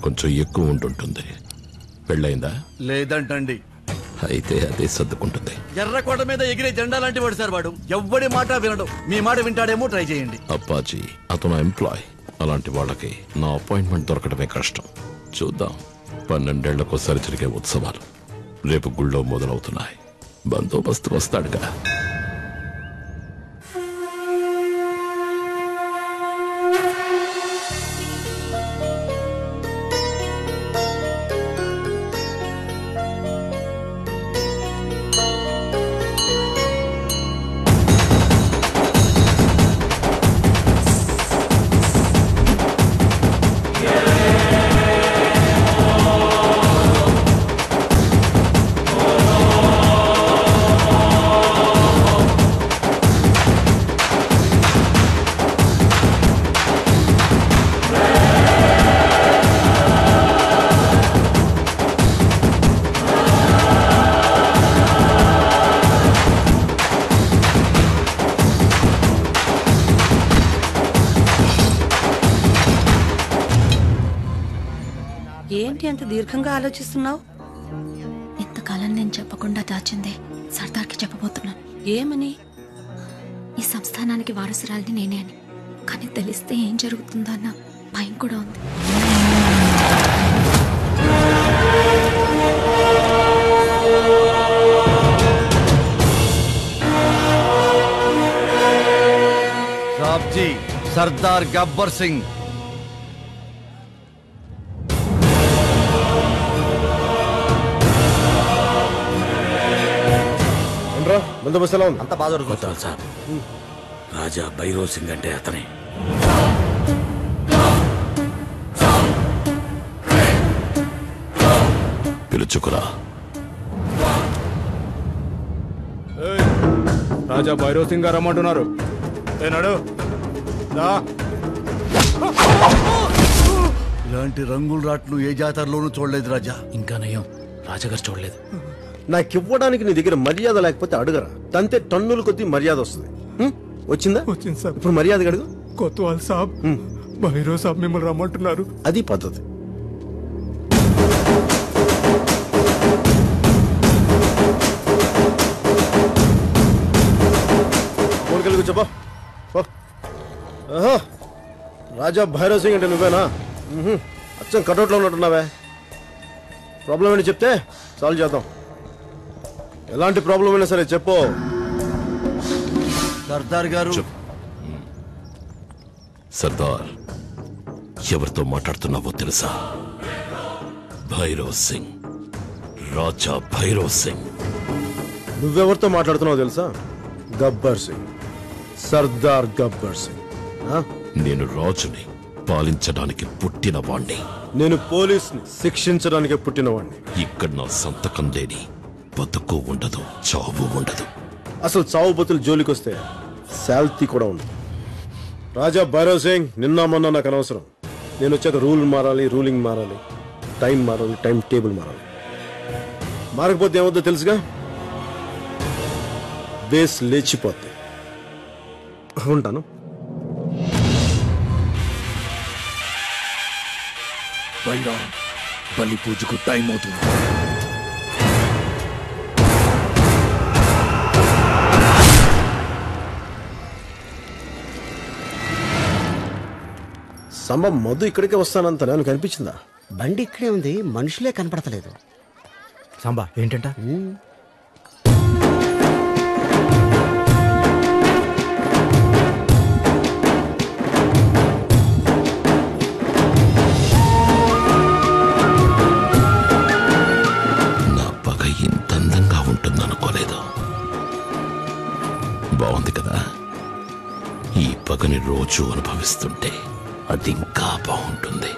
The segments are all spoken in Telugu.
కొంచెం ఎక్కువ ఉంటుంటుంది. పెళ్ళయిందా? లేదంటండి. అయితే అదే సర్దుకుంటుంది. ఎర్రకోట మీద ఎగిరే జెండా లాంటి వాడు సార్ వాడు. ఎవ్వడి మాట వినడు. మీ మాట వింటాడేమో, ట్రై చేయండి. అప్పాజీ అతను ఎంప్లాయ్. అలాంటి వాళ్ళకి నా అపాయింట్మెంట్ దొరకడమే కష్టం. చూద్దాం. 12 ఏళ్లకోసారి జరిగే ఉత్సవాలు రేపు గుళ్ళో మొదలవుతున్నాయి. బందోబస్తు వస్తాడుగా. ఏంటి అంత దీర్ఘంగా ఆలోచిస్తున్నావు? ఇంతకాలం నేను చెప్పకుండా దాచిందే సర్దార్కి చెప్పబోతున్నాను. ఏమని? ఈ సంస్థానానికి వారసురాలిని నేనే అని. కానీ తెలిస్తే ఏం జరుగుతుందో అన్న భయం కూడా ఉంది. సాబ్జీ, సర్దార్ గబ్బర్ సింగ్. బందోబస్తు ఎలా ఉంది? అంత బాగా దొరుకుతారు సార్. రాజా భైరవ్ సింగ్ అంటే అతనే. పిలుచుకురా. రాజా భైరవ్ సింగ్ గారు రమ్మంటున్నారు. ఏనాడు ఇలాంటి రంగుల రాట్లు ఏ జాతరలోనూ చూడలేదు రాజా. ఇంకా నయం, రాజాగారు చూడలేదు. నాకివ్వడానికి నీ దగ్గర మర్యాద లేకపోతే అడుగరా. తంతే టన్నుల కొద్దీ మర్యాద వస్తుంది. వచ్చిందా? వచ్చింది సార్. ఇప్పుడు మర్యాద అడుగు. కొత్వాల్ సాబ్, భైరవ్ సాబ్ మిమ్మల్ని రమ్మంటున్నారు. అది పద్ధతి. కోరికలు చెప్పా. రాజా భైరవ్ సింగ్ అంటే నువ్వేనా? అచ్చం కటౌట్లో ఉన్నట్టున్నావే. ప్రాబ్లం ఏంటి చెప్తే సాల్వ్ చేద్దాం. ఎలాంటి ప్రాబ్లం అయినా సరే చెప్పు. సర్దార్ గారు. సర్దార్, ఎవరితో మాట్లాడుతున్నావో తెలుసా? భైరవ్ సింగ్, రాజా భైరవ్ సింగ్. నువ్వెవరితో మాట్లాడుతున్నావో తెలుసా? గబ్బర్ సింగ్, సర్దార్ గబ్బర్ సింగ్. నేను రాజుని, పాలించడానికి పుట్టిన వాణ్ణి. నేను పోలీస్ని, శిక్షించడానికి పుట్టినవాణ్ణి. ఇక్కడ నా సంతకం లేని బతుకు ఉండదు, చావు ఉండదు. అసలు చావు బతులు జోలికొస్తే శాల్తీ కూడా ఉండదు. రాజా భైరవ్ సింగ్, నిన్న మొన్న నాకు అనవసరం. నేను వచ్చాక రూల్ మారాలి, రూలింగ్ మారాలి, టైం మారాలి, టైం టేబుల్ మారాలి. మారకపోతే ఏమవుతుందో తెలుసుగా? బేస్ లేచిపోతే. ఉంటాను. బైరా, బలి పూజకు టైం అవుతుంది. సంభం మధు ఇక్కడికే వస్తానంత నాకు అనిపించిందా? బండి ఇక్కడే ఉంది, మనుషులే కనపడతలేదు. సాంబా ఏంటంట? నా పగ ఇంత అందంగా ఉంటుందనుకోలేదు. బాగుంది కదా? ఈ పగని రోజు అనుభవిస్తుంటే అది ఇంకా బాగుంటుంది.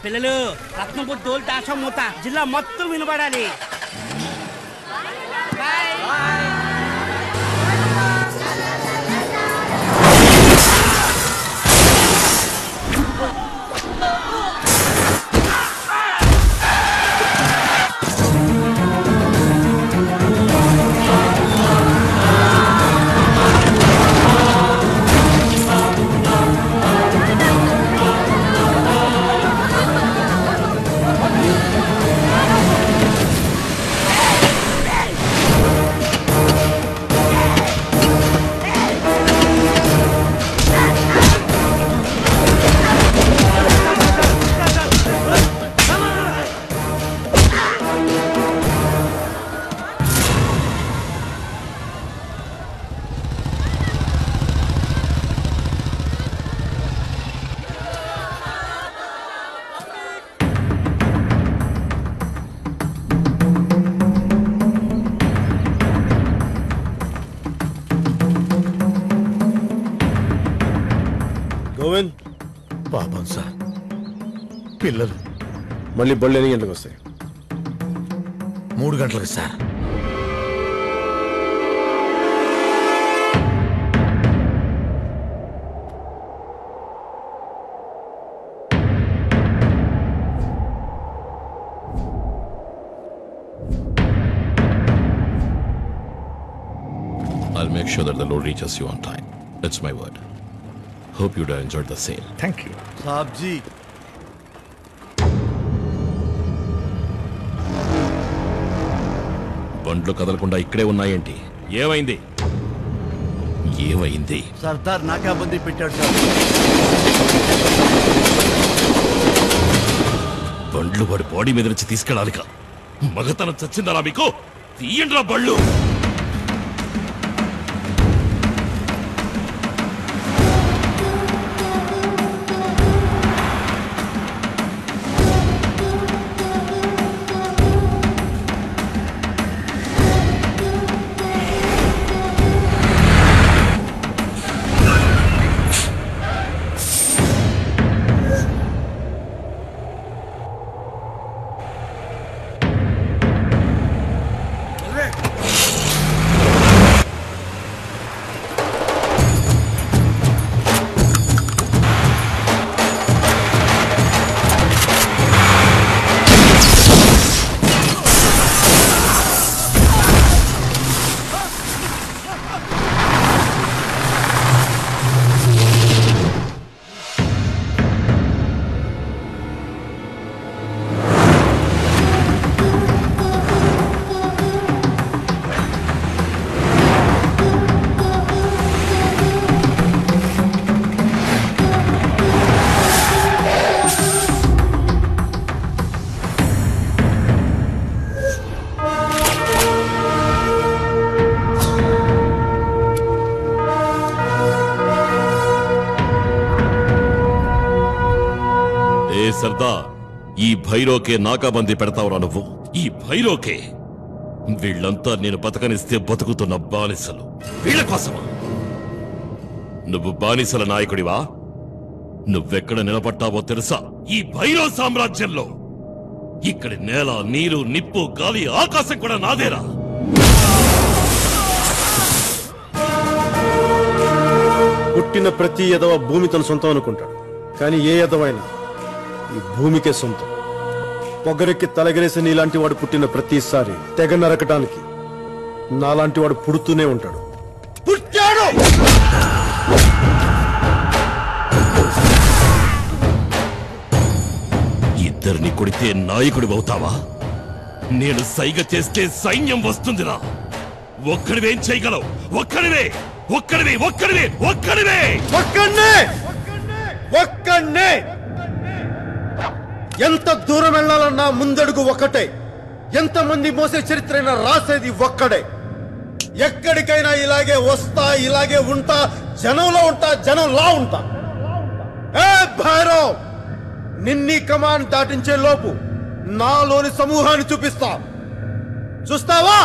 పిల్లలు రత్నపు తోలు తాసం మూత జిల్లా మొత్తం వినబడాలి. గోవింద్ పాపం సార్, పిల్లలు మళ్ళీ బళ్ళు ఎన్ని గంటలకు వస్తాయి? 3 గంటలకు sir. I'll make sure that the load reaches you on time. It's my word. Hope you'd have enjoyed the sale. Thank you. సాబ్ జీ బండ్లు కదలకుండా ఇక్కడే ఉన్నాయేంటి? ఏమైంది? ఏమైంది? సర్దార్ నాకాబందీ పెట్టాడు సార్. బండ్లు వాడి బాడీ మీద నుంచి తీసుకెళ్ళాలిక. మగతనం చచ్చిందరా మీకు? తీయండిరా బళ్ళు. సర్దార్, ఈ భైరోకే నాకాబందీ పెడతావురా నువ్వు? ఈ భైరోకే? వీళ్ళంతా నేను బతకనిస్తే బతుకుతున్న బానిసలు. వీళ్ళ కోసమా? నువ్వు బానిసల నాయకుడివా? నువ్వెక్కడ నిలబట్టావో తెలుసా? ఈ భైరవ సామ్రాజ్యంలో. ఇక్కడి నేల, నీరు, నిప్పు, గాలి, ఆకాశం కూడా నాదేరా. పుట్టిన ప్రతి ఎదవ భూమి తన సొంతం అనుకుంటాడు, కానీ ఏ ఎదవైనా ఈ భూమికే సొంతం. పొగరెక్కి తలగరేసి నీలాంటి వాడు పుట్టిన ప్రతిసారి తెగ నరకటానికి నాలాంటి వాడు పుడుతూనే ఉంటాడు. పుట్టాడు! ఇద్దరిని కొడితే నాయకుడి అవుతావా? నేను సైగ చేస్తే సైన్యం వస్తుందిరా. ఒక్కడివేం చేయగలవు? ఒక్కడివే ఒక్కడివే ఒక్కడివే ఒక్కడివే ఒక్కడే ఒక్కడే. ఎంత దూరం వెళ్ళాలన్నా ముందడుగు ఒక్కటే. ఎంతమంది మోసే చరిత్రైనా రాసేది ఒక్కడే. ఎక్కడికైనా ఇలాగే వస్తా, ఇలాగే ఉంటా, జనంలో ఉంటా, జనంలా ఉంటా. ఏ భైరవ్, నిన్నీ కమాండ్ దాటించే లోపు నాలోని సమూహాన్ని చూపిస్తా. చూస్తావా?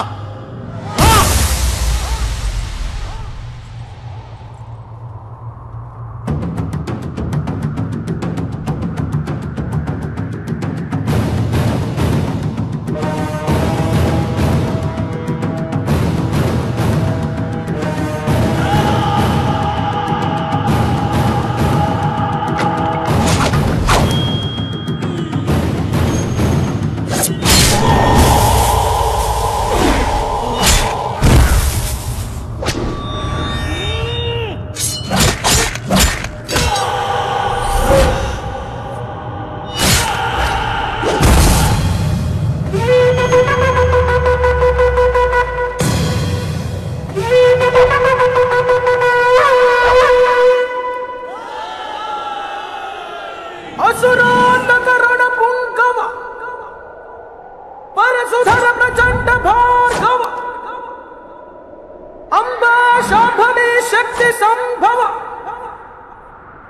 शक्ति संभव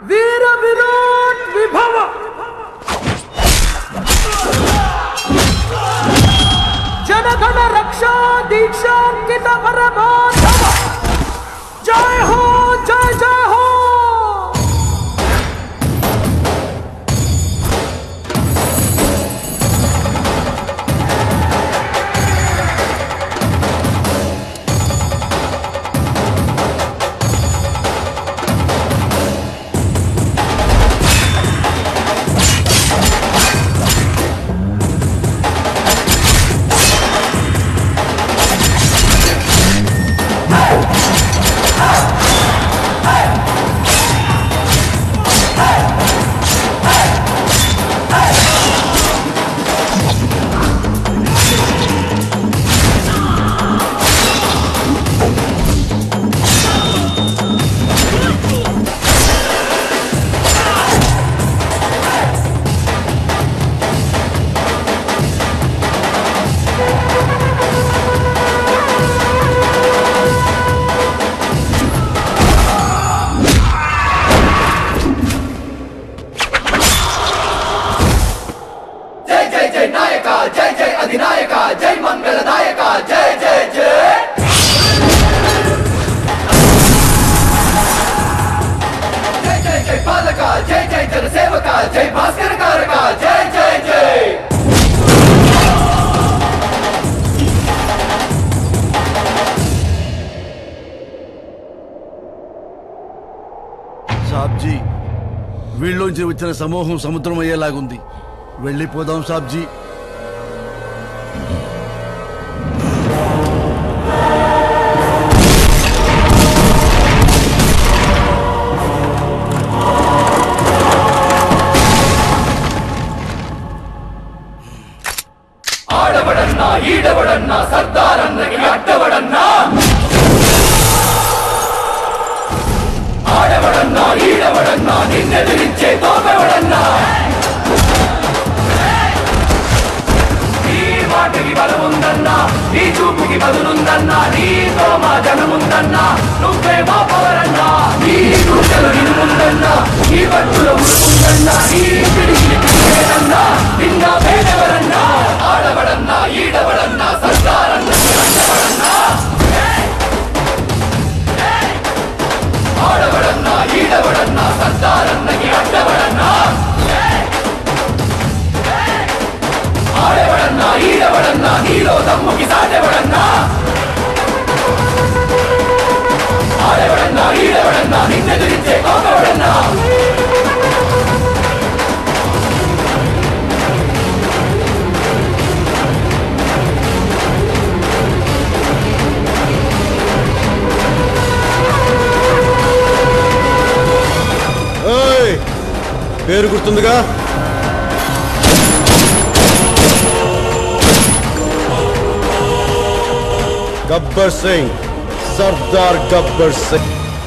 वीर विराट विभव जनगण रक्षा दीक्षांकित परमाधव जय हो जय जय हो। సాబ్జీ వీళ్ళలోంచి వచ్చిన సమూహం సముద్రం అయ్యేలాగుంది. వెళ్ళిపోదాం సాబ్జీ. ఆడవడన్నా ఈడవడన్నా సర్దారన్నకి అడ్డవడన్నా ఆడవడన్నా ఈడవడన్నా నిన్నెదిరించే తోపెవడన్నా నీ మాటకి బలముందన్నా నీ చూపుకి బదులుందన్నా నీతో మా జనముందన్నా నువ్వే మా పవరన్నా నీ గుండెలు నిన్నుందన్నా నీ పట్టులో ఉరుకుందన్నా నీ పిడికి పిడికేదన్నా నిన్న పేదెవరన్నా ఆడవడన్నా ఈడవడన్నా సర్దారన్నకి అడ్డవడన్నా ఆడవడన్నా ఈడవడన్నా సర్దారన్నకి అడ్డవడన్నా ఆడవడన్నా ఈడవడన్నా నీలో దమ్ముకి సాటవడన్నా ఆడవడన్నా ఈడవడన్నా నిన్నెదిరించే కోపవడన్నా పేరు గుర్తుందిగా? గబ్బర్ సింగ్, సర్దార్ గబ్బర్ సింగ్.